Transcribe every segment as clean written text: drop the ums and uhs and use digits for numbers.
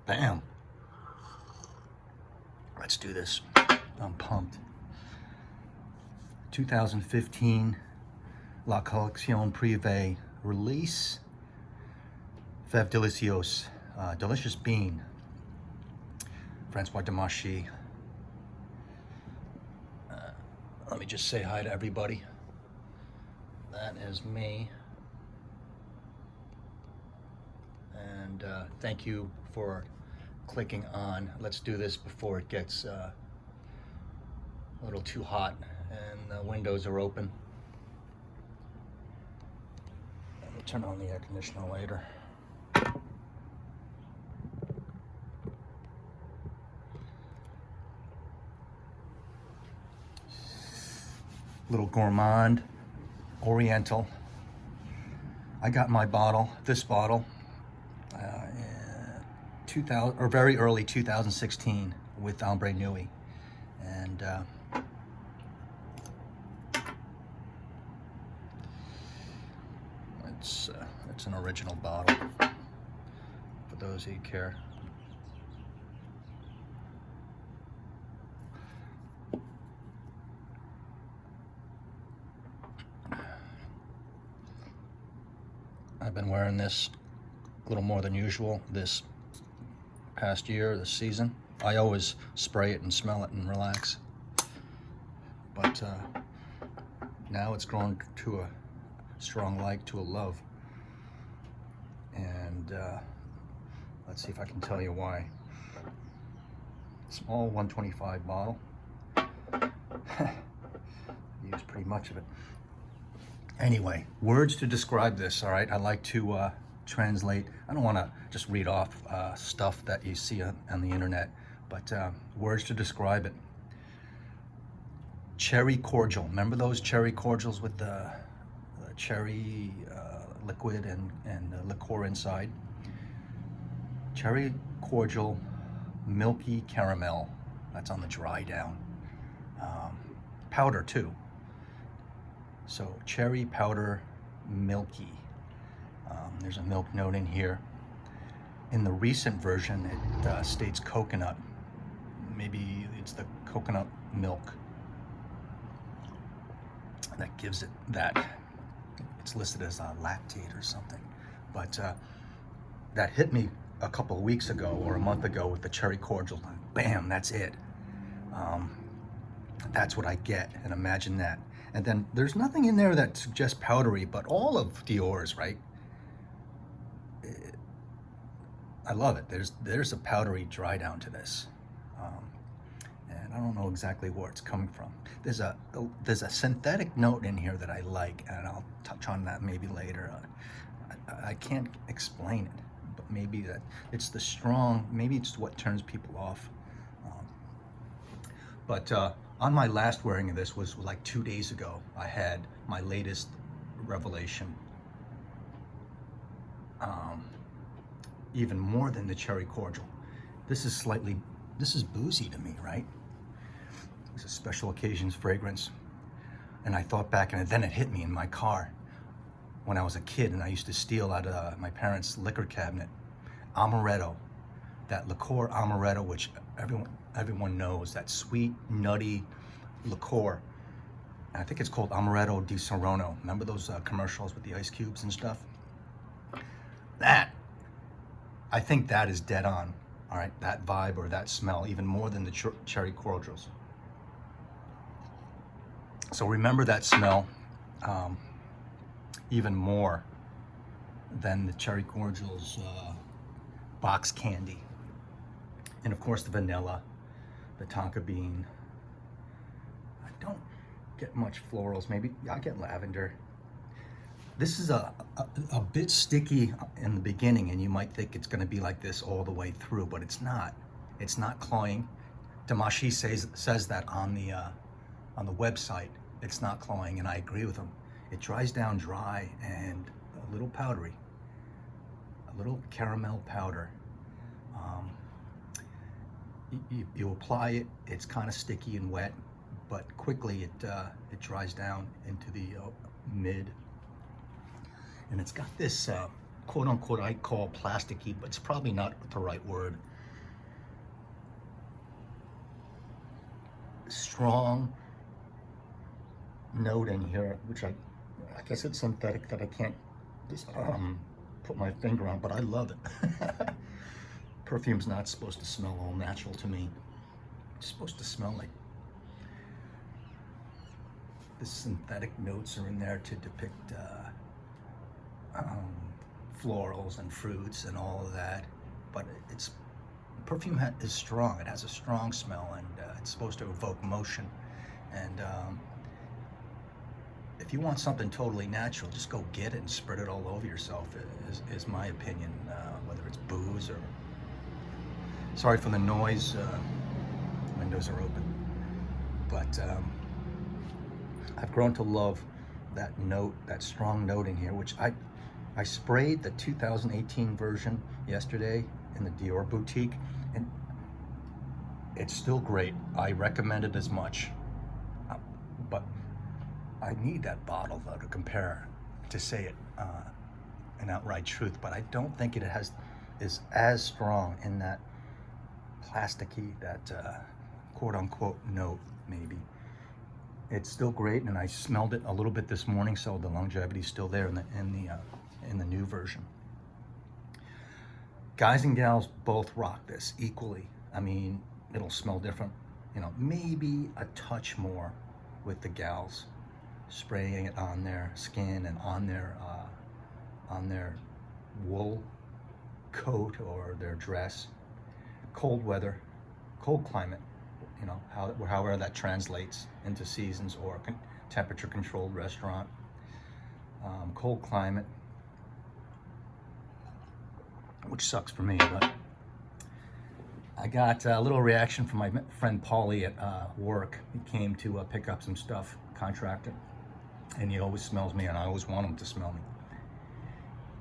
Bam. Let's do this. I'm pumped. 2015 La Collection Privee release. FÉVE Délicieuses. Delicious bean. Francois Demachy. Let me just say hi to everybody. That is me. And thank you for clicking on. Let's do this before it gets a little too hot and the windows are open. We'll turn on the air conditioner later. Little gourmand, oriental. I got my bottle, this bottle, 2000 or very early 2016 with Ombre Nui, and it's an original bottle for those who care. I've been wearing this a little more than usual this past year, this season. I always spray it and smell it and relax. But now it's grown to a strong like, to a love. And let's see if I can tell you why. Small 125 bottle. Use pretty much of it. Anyway, words to describe this, all right? I like to translate. I don't want to just read off stuff that you see on the internet, but words to describe it. Cherry cordial. Remember those cherry cordials with the cherry liquid and the liqueur inside? Cherry cordial, milky caramel. That's on the dry down. Powder too. So cherry powder, milky. There's a milk note in here. In the recent version, it states coconut. Maybe it's the coconut milk that gives it that. It's listed as a lactate or something. But that hit me a couple of weeks ago or a month ago with the cherry cordial. Bam, that's it. That's what I get, and imagine that. And then there's nothing in there that suggests powdery, but all of Dior's, right? I love it. There's a powdery dry down to this, and I don't know exactly where it's coming from. There's a synthetic note in here that I like, and I'll touch on that maybe later. I can't explain it, but maybe that it's the strong. Maybe it's what turns people off. But on my last wearing of this was like 2 days ago. I had my latest revelation. Even more than the cherry cordial. This is boozy to me, right? It's a special occasions fragrance. And I thought back, and then it hit me in my car when I was a kid, and I used to steal out of my parents' liquor cabinet. Amaretto, that liqueur amaretto, which everyone knows, that sweet, nutty liqueur. And I think it's called Amaretto di Serrano. Remember those commercials with the ice cubes and stuff? I think that is dead on, all right? That vibe or that smell, even more than the cherry cordials. So remember that smell even more than the cherry cordials box candy. And of course the vanilla, the tonka bean. I don't get much florals. Maybe I get lavender. This is a bit sticky in the beginning, and you might think it's going to be like this all the way through, but it's not. It's not cloying. Demachy says that on the website. It's not cloying, and I agree with him. It dries down dry and a little powdery, a little caramel powder. You apply it, it's kind of sticky and wet, but quickly it dries down into the mid. And it's got this quote unquote I call plasticky, but it's probably not the right word. strong note in here, which I guess it's synthetic that I can't just put my finger on, but I love it. Perfume's not supposed to smell all natural to me. It's supposed to smell like the synthetic notes are in there to depict florals and fruits and all of that. But it's perfume is strong. It has a strong smell, and it's supposed to evoke motion. And if you want something totally natural, just go get it and spread it all over yourself, is my opinion, whether it's booze or... Sorry for the noise, windows are open. But I've grown to love that note, that strong note in here, which I sprayed the 2018 version yesterday in the Dior boutique, and it's still great. I recommend it as much, but I need that bottle though to compare, to say it an outright truth. But I don't think it is as strong in that plasticky, that quote-unquote note. Maybe it's still great, and I smelled it a little bit this morning, so the longevity's still there in the new version. Guys and gals both rock this equally. I mean, it'll smell different, you know, maybe a touch more with the gals, spraying it on their skin and on their wool coat or their dress. Cold weather, cold climate, you know, however that translates into seasons, or temperature controlled restaurant. Cold climate, which sucks for me, but I got a little reaction from my friend Paulie at work. He came to pick up some stuff, contractor, and he always smells me, and I always want him to smell me.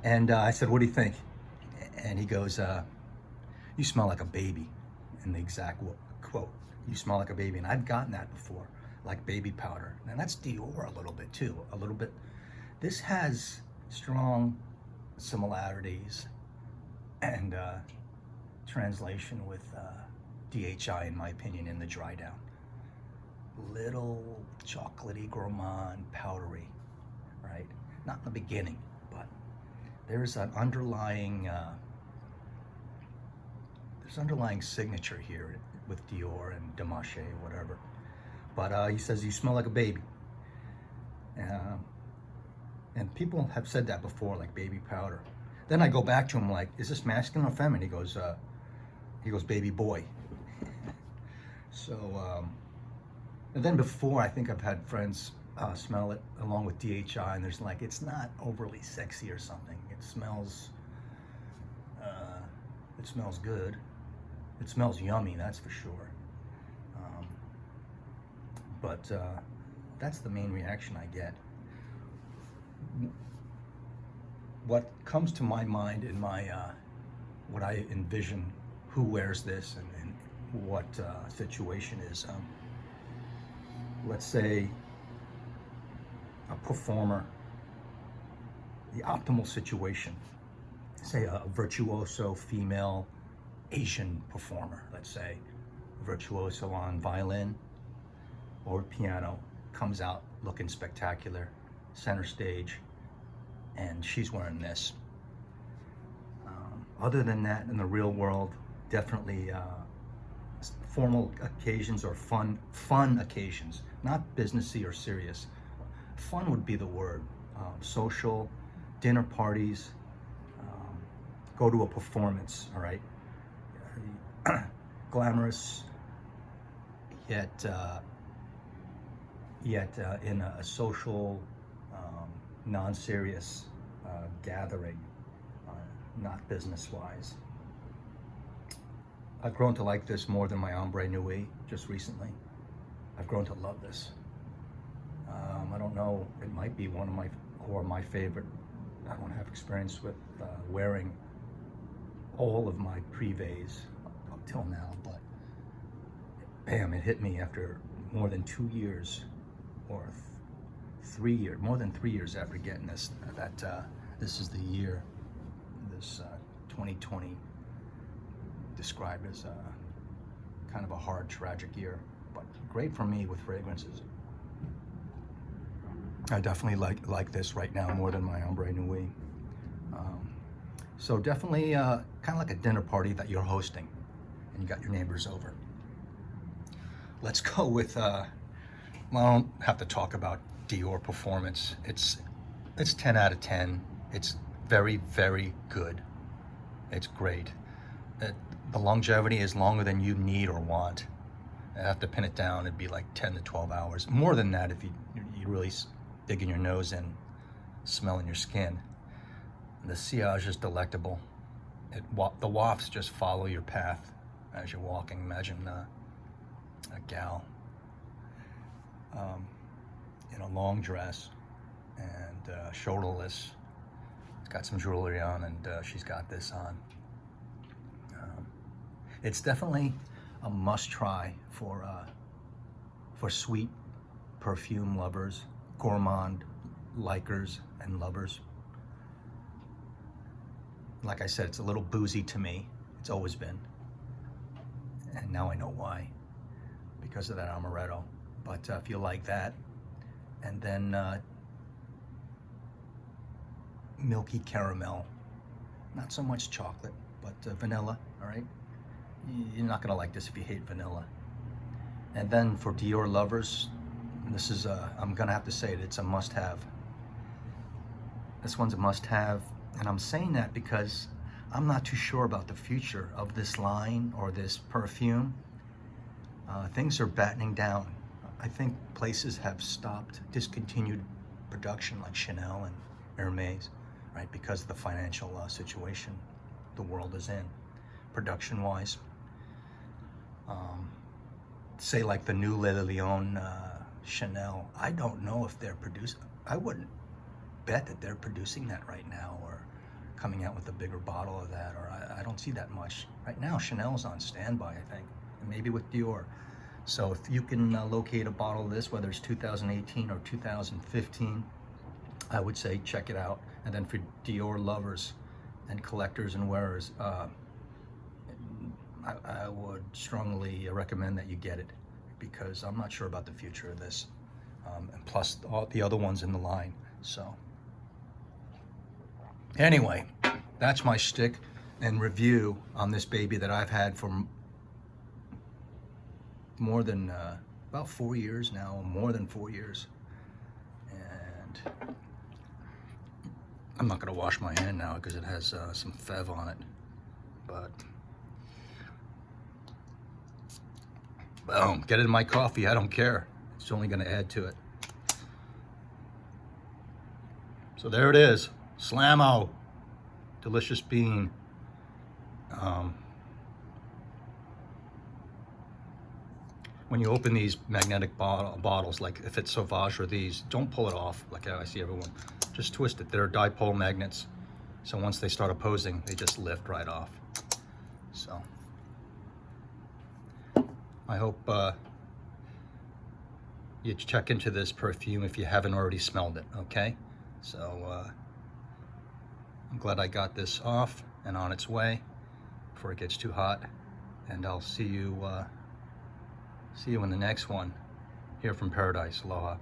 And I said, "What do you think?" And he goes, "You smell like a baby," in the exact quote. "You smell like a baby." And I've gotten that before, like baby powder. And that's Dior a little bit too, a little bit. This has strong similarities and translation with DHI, in my opinion, in the dry down. Little chocolatey, gourmand, powdery, right? Not in the beginning, but there's an underlying signature here with Dior and Demache, whatever. But he says, "You smell like a baby." And people have said that before, like baby powder. Then I go back to him like, "Is this masculine or feminine?" He goes, "Baby boy." So, and then before, I think I've had friends smell it along with DHI, and there's like, it's not overly sexy or something. It smells good. It smells yummy, that's for sure. But that's the main reaction I get. What comes to my mind in my what I envision who wears this and what situation is, let's say a performer, the optimal situation, say a virtuoso female Asian performer, let's say virtuoso on violin or piano, comes out looking spectacular, center stage, and she's wearing this. Other than that, in the real world, definitely formal occasions or fun occasions, not businessy or serious. Fun would be the word. Social, dinner parties, go to a performance, all right? Glamorous, yet in a social, non-serious gathering, not business-wise. I've grown to like this more than my Ombre Nuit just recently. I've grown to love this. I don't know, it might be one of my favorite. I don't have experience with wearing all of my Privees up till now, but bam, it hit me after more than 2 years, or 3 years, more than 3 years after getting this, that this is the year, this 2020 described as kind of a hard, tragic year. but great for me with fragrances. I definitely like this right now more than my Ombre Nuit. So definitely kind of like a dinner party that you're hosting and you got your neighbors over. Let's go with, well, I don't have to talk about Dior Performance. It's 10 out of 10. It's very, very good. It's great. The longevity is longer than you need or want. I have to pin it down, it'd be like 10 to 12 hours. More than that if you really dig in your nose and smell in your skin. The sillage is delectable. The wafts just follow your path as you're walking. Imagine a gal in a long dress and shoulderless. It's got some jewelry on, and she's got this on. It's definitely a must-try for sweet perfume lovers, gourmand likers and lovers. Like I said, it's a little boozy to me. It's always been. And now I know why, because of that amaretto. But if you like that, and then milky caramel, not so much chocolate, but vanilla, all right? You're not gonna like this if you hate vanilla. And then for Dior lovers, this is I'm gonna have to say it, it's a must-have. This one's a must-have, and I'm saying that because I'm not too sure about the future of this line or this perfume. Things are battening down. I think places have discontinued production, like Chanel and Hermes, right, because of the financial situation the world is in, production-wise. Say like the new Le Lion Chanel, I don't know if they're producing, I wouldn't bet that they're producing that right now or coming out with a bigger bottle of that, or I don't see that much. Right now, Chanel's on standby, I think, and maybe with Dior. So if you can locate a bottle of this, whether it's 2018 or 2015, I would say check it out. And then for Dior lovers and collectors and wearers, I would strongly recommend that you get it, because I'm not sure about the future of this, and plus all the other ones in the line. So anyway, that's my shtick and review on this baby that I've had for more than about 4 years now, more than 4 years. And I'm not gonna wash my hand now because it has some FÉVE on it, but boom, get it in my coffee, I don't care. It's only gonna add to it. So there it is, Slammo, delicious bean. When you open these magnetic bottles, like if it's Sauvage or these, don't pull it off like I see everyone. Just twist it. They're dipole magnets. So once they start opposing, they just lift right off. So I hope you check into this perfume if you haven't already smelled it, okay? So I'm glad I got this off and on its way before it gets too hot. And I'll see you in the next one here from Paradise. Aloha.